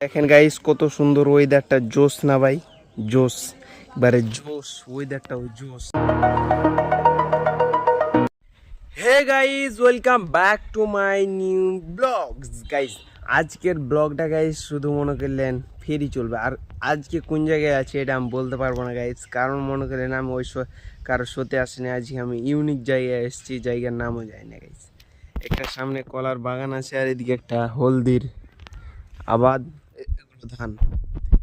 দেখেন গাইস কত সুন্দর ওয়েদারটা, জোস না ভাই? জোস, এবারে জোস ওয়েদারটা, ওই জোস। Hey guys, welcome back to my new blogs guys. আজকের ব্লগটা গাইস শুধু মনে করলেন ফেরি চলবে, আর আজকে কোন জায়গায় আছে এটা আমি বলতে পারবো না গাইস, কারণ মনে করলেন আমি ওই কারো শোতে আসিনি। আজকে আমি ইউনিক জায়গায় এসেছি, জায়গার নামও যায় না গাইস। একটা সামনে কলার বাগান আছে, আর এদিকে একটা হলদির আবাদ, এগুলো ধান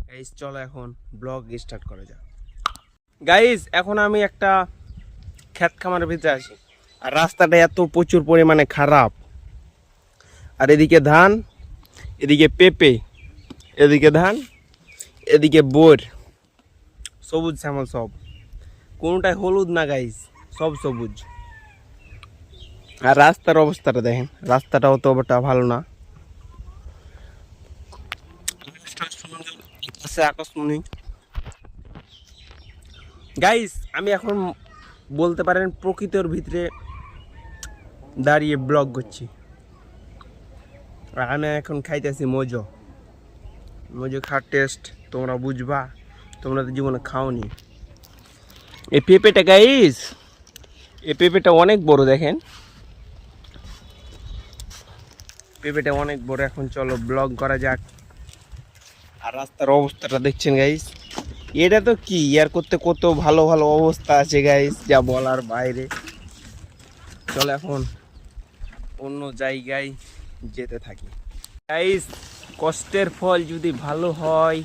গাইস। চলো এখন ব্লগ স্টার্ট করা যাক গাইস। এখন আমি একটা ক্ষেত খামারের ভিতরে আছি, আর রাস্তাটা এত প্রচুর পরিমাণে খারাপ, আর এদিকে ধান, এদিকে পেঁপে, এদিকে ধান, এদিকে বোর, সবুজ শ্যামল সব, কোনোটাই হলুদ না গাইস, সব সবুজ। আর রাস্তার অবস্থাটা দেখেন, রাস্তাটাও তো ভালো না। আকাশমণি গাইস, আমি এখন বলতে পারেন প্রকৃতির ভিতরে দাঁড়িয়ে ব্লগ করছি। আর আমি এখন খাইতেছি মজো খাওয়ার টেস্ট তোমরা বুঝবা, তোমরা তো জীবনে খাওনি। এই পেঁপেটা গাইস, এই পেঁপেটা অনেক বড়, দেখেন পেঁপেটা অনেক বড়। এখন চলো ব্লগ করা যাক। আর রাস্তার অবস্থাটা দেখছেন গাইস, এটা তো কি ইয়ার করতে কত ভালো ভালো অবস্থা আছে গাইস, যা বলার বাইরে। চলো এখন অন্য জায়গায় যেতে থাকি গাইস। কষ্টের ফল যদি ভালো হয়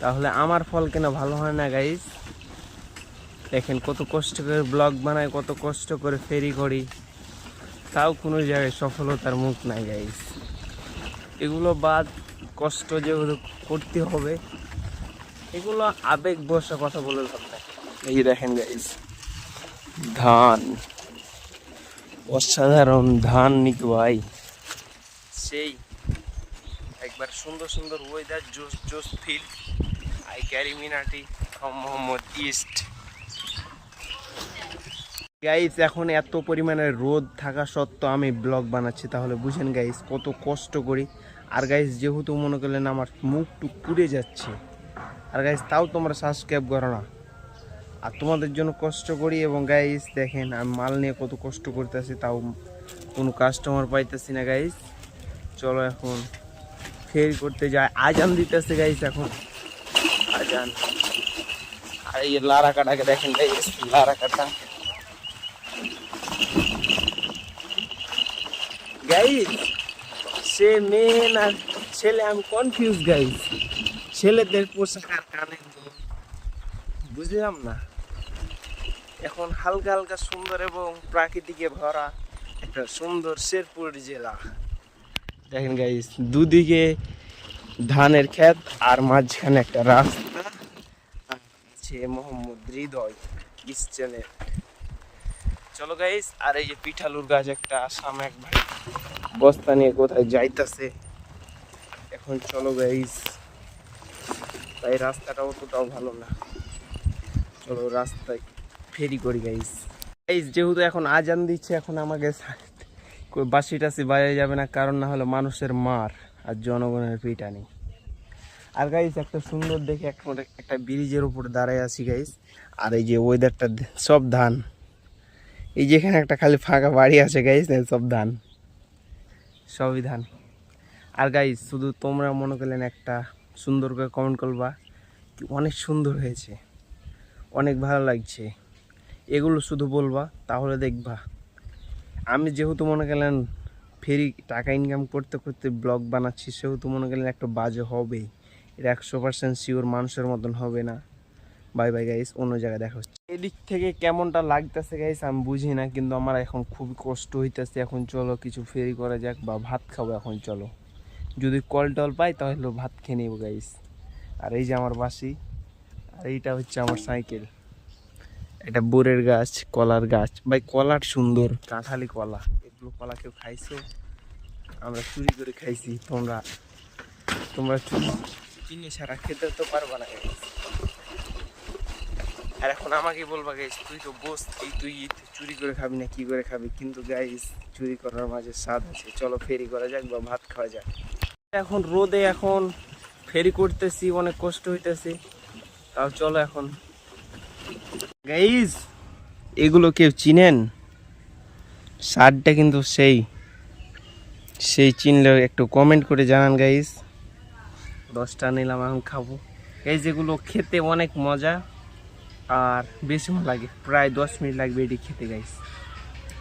তাহলে আমার ফল কেন ভালো হয় না গাইস? দেখেন কত কষ্ট করে ব্লগ বানাই, কত কষ্ট করে ফেরি করি, তাও কোনো জায়গায় সফলতার মুখ নাই গাইস। এগুলো বাদ, কষ্ট যেগুলো করতে হবে এগুলো আবেগ বসা কথা বলে লাভ নাই। এই দেখেন গাইস, ধান, অসাধারণ ধান নিক ভাই, সেই একবার সুন্দর সুন্দর ওয়েদার, জোস জোস feel. I Carry Minati from Mohammad east guys. এখন এত পরিমাণে রোদ থাকা সত্ত্বেও আমি ব্লগ বানাচ্ছি, তাহলে বুঝেন গাইস কত কষ্ট করি। আর গাইস যেহেতু মনে করলেন আমার মুখ টুক পুড়ে যাচ্ছে, আর গাইস তাও তোমরা সাবস্ক্রাইব করো না, আর তোমাদের জন্য কষ্ট করি। এবং গাইস দেখেন আমি মাল নিয়ে কত কষ্ট করতেছি, তাও কোনো কাস্টমার পাইতেছি না গাইস। চলো এখন ফেরি করতে যাই। আজান দিতেছে গাইস, এখন আজান। আর এই লারা কাটাকে দেখেন গাইস, লারা কাটা গাইস, সে মেয়ে না ছেলে আমি কনফিউজ গাইস। ছেলেদের পোশাক আর কানের বুঝলাম না। এখন হালকা হালকা সুন্দর এবং প্রাকৃতিকে ভরা একটা সুন্দর শেরপুর জেলা। দেখেন গাইস, দুদিকে ধানের ক্ষেত, আর মাঝখানে একটা রাস্তা আছে মোহাম্মদ হৃদয় কিচেনের। চলো গাইস, আর এই যে পিঠালুর গাছ একটা, আসামে এক ভাই বস্তা নিয়ে কোথায় যাইতাছে। এখন চলো গাইস, তাই রাস্তাটা অতটাও ভালো না, চলো রাস্তায় ফেরি করি গাইস। গাইস যেহেতু এখন আজান দিচ্ছে, এখন আমাকে বাসি টাসি বাজায় যাবে না, কারণ না হলে মানুষের মার আর জনগণের পিটানি। আর গাইস একটা সুন্দর দেখে একটা ব্রিজের উপর দাঁড়ায় আছি গাইস। আর এই যে ওয়েদারটা, সব ধান, এই যেখানে একটা খালি ফাঁকা বাড়ি আছে গাইস, সব ধান, সবই ধান। আর গাইস শুধু তোমরা মনে করলেন একটা সুন্দর করে কমেন্ট করবা, অনেক সুন্দর হয়েছে, অনেক ভালো লাগছে, এগুলো শুধু বলবা, তাহলে দেখবা আমি যেহেতু মনে করলেন ফেরি টাকা ইনকাম করতে করতে ব্লগ বানাচ্ছি, সেহেতু মনে করলেন একটা বাজে হবে, এটা 100% শিওর, মানুষের মতন হবে না। বাই বাই গাইস, অন্য জায়গায় দেখা হচ্ছে। এদিক থেকে কেমনটা লাগতেছে গাইস আমি বুঝি না, কিন্তু আমার এখন খুবই কষ্ট হইতেছে। এখন চলো কিছু ফেরি করা যাক, বা ভাত খাবো এখন। চলো যদি কল টল পাই তাহলে ভাত খেয়ে নেবো গাইস। আর এই যে আমার বাসি, আর এইটা হচ্ছে আমার সাইকেল। এটা বোরের গাছ, কলার গাছ ভাই, কলার সুন্দর কাঁঠালি কলা। এগুলো কলা কেউ খাইছো? আমরা চুরি করে খাইছি, তোমরা চিনি ছাড়া খেতে তো পারবা না গাইস। আর এখন আমাকে বলবা গাইস তুই তো বসতি, তুই চুরি করে খাবি না কি করে খাবি? কিন্তু গাইস চুরি করার মাঝে স্বাদ আছে। চলো ফেরি করা যাক বা ভাত খাওয়া যাক। এখন রোদে এখন ফেরি করতেছি, অনেক কষ্ট হইতেছে। তাও চলো এখন গাইজ, এগুলো কেউ চিনেন? শার্টটা কিন্তু সেই চিনলে একটু কমেন্ট করে জানান গাইজ। 10টা নিলাম, এখন খাবো গাইজ। এগুলো খেতে অনেক মজা আর বেশি ভালো লাগে, প্রায় 10 মিনিট লাগবে এটি খেতে গাইজ।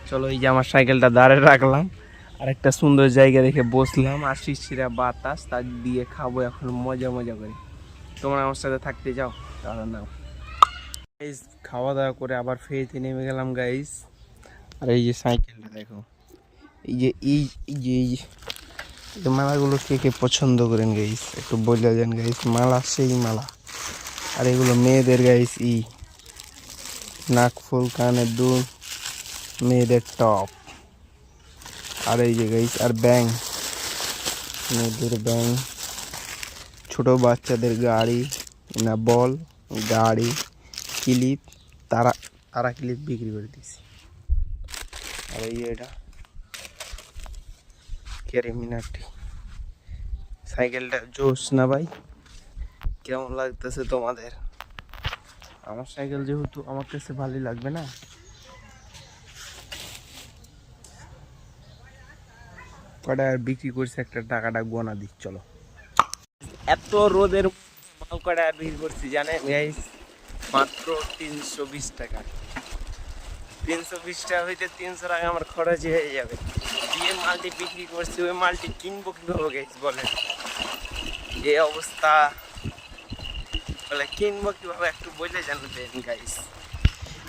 চলো, এই যে আমার সাইকেলটা দাঁড়ে রাখলাম আর একটা সুন্দর জায়গা দেখে বসলাম, আর শিশিরা বাতাস তার দিয়ে খাবো এখন মজা করে। তোমরা আমার সাথে থাকতে যাও তাহলে নাও গাইজ। খাওয়া দাওয়া করে আবার ফেরিতে নেমে গেলাম গাইজ। আর এই যে সাইকেলটা দেখো, এই যে মালাগুলো কে পছন্দ করেন গাইজ একটু বলে দেন গাইজ। মালা সেই মালা, আর এগুলো মেয়েদের গাইজ নাকফুল, কানের দুল, মেয়েদের টপ। আর এই যে গাইজ, আর ব্যাং, মেয়েদের ব্যাং, ছোট বাচ্চাদের গাড়ি না বল, গাড়ি, ক্লিপ, তারা ক্লিপ বিক্রি করে দিছি। আর এই এটা ক্যারিমিনাটি সাইকেলটা জোস না ভাই? কেমন লাগতেছে তোমাদের? আমার সাইকেল যেহেতু আমার কাছে ভালোই লাগবে না? কটা আর বিক্রি করছে, একটা টাকাটা গোনা দিই চলো। এত রোদের মাল কটা আর বিক্রি করছি জানেন গাইস? মাত্র 320 টাকা। 320 টাকা হইতে 300 টাকা আমার খরচ হয়ে যাবে। যে মালটি বিক্রি করছি ওই মালটি কিনবো কিভাবে গাইস বলেন? এই অবস্থা, বলে কিনবো কিভাবে একটু বলে জানাতেন গাইস।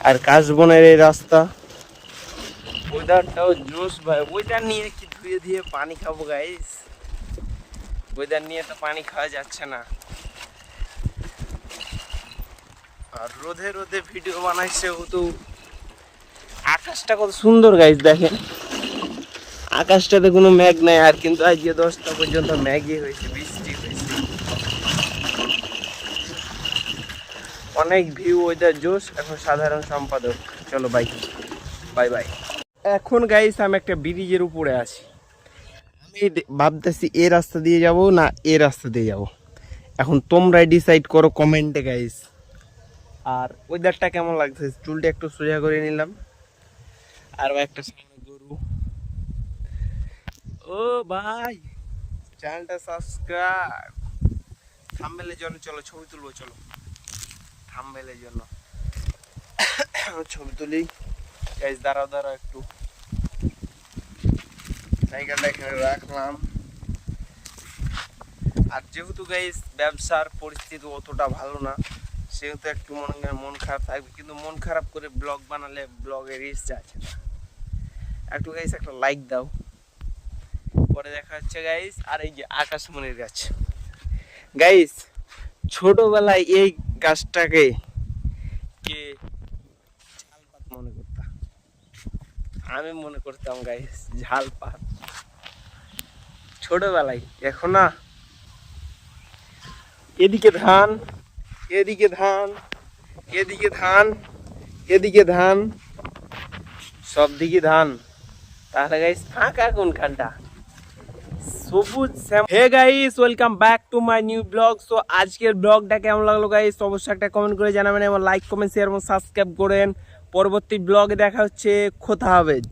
আর কাশবনের এই রাস্তা, ওয়েদারটাও জোস ভাই। ওয়েদার নিয়ে কি ধুয়ে পানি খাবো গাইস? ওয়েদার নিয়ে তো পানি খাওয়া যাচ্ছে না। আর রোদে ভিডিও বানাইছে ও তো। আকাশটা কত সুন্দর গাইস দেখেন, আকাশটাতে কোনো মেঘ নাই। আর কিন্তু আজকে 10টা পর্যন্ত মেঘই হয়েছে, বৃষ্টি হয়েছে, অনেক ভিউ, ওয়েদার জোস। এখন সাধারণ সম্পাদক, চলো বাই বাই। এখন গাইস আমি একটা ব্রিজের উপরে আছি। আমি ভাবতেছি এ রাস্তা দিয়ে যাব না এ রাস্তা দিয়ে যাব। এখন তোমরাই ডিসাইড করো কমেন্টে গাইস। আর ওয়েদারটা কেমন লাগছে? চুলটা একটু সোজা করে নিলাম। আর একটা সামনে গরু। ও ভাই, চ্যানেলটা সাবস্ক্রাইব। থাম্বনেলের জন্য চলো ছবি তুলবো, চলো থাম্বনেলের জন্য ছবি তুলি গাইস। দাঁড়াও একটু, সাইকেলটা এখানে রাখলাম। আর যেহেতু গাইস ব্যবসার পরিস্থিতি অতটা ভালো না, সেহেতু একটু মন খারাপ থাকবে। কিন্তু মন খারাপ করে ব্লগ বানালে ব্লগে রিচ যাচ্ছে না। একটু গাইস একটা লাইক দাও। পরে দেখা হচ্ছে গাইস। আর এই যে আকাশমণির গাছ গাইস, ছোটবেলায় এই গাছটাকে কে ঝাল পাত মনে করতাম? আমি মনে করতাম গাইস ঝাল পাত ছোটবেলায়। এখন না, এদিকে ধান, এদিকে ধান, এদিকে ধান, এদিকে ধান, সব দিকে ধান। তাহলে গাইস ফাঁকা কোনখানটা? সবুজ। Hey guys, welcome back to my new blog. So আজকের ব্লগটা কেমন লাগলো গাইস অবশ্যই একটা কমেন্ট করে জানাবেন, এবং লাইক কমেন্ট শেয়ার এবং সাবস্ক্রাইব করেন। পরবর্তী ব্লগে দেখা হচ্ছে, খোদা হাফেজ।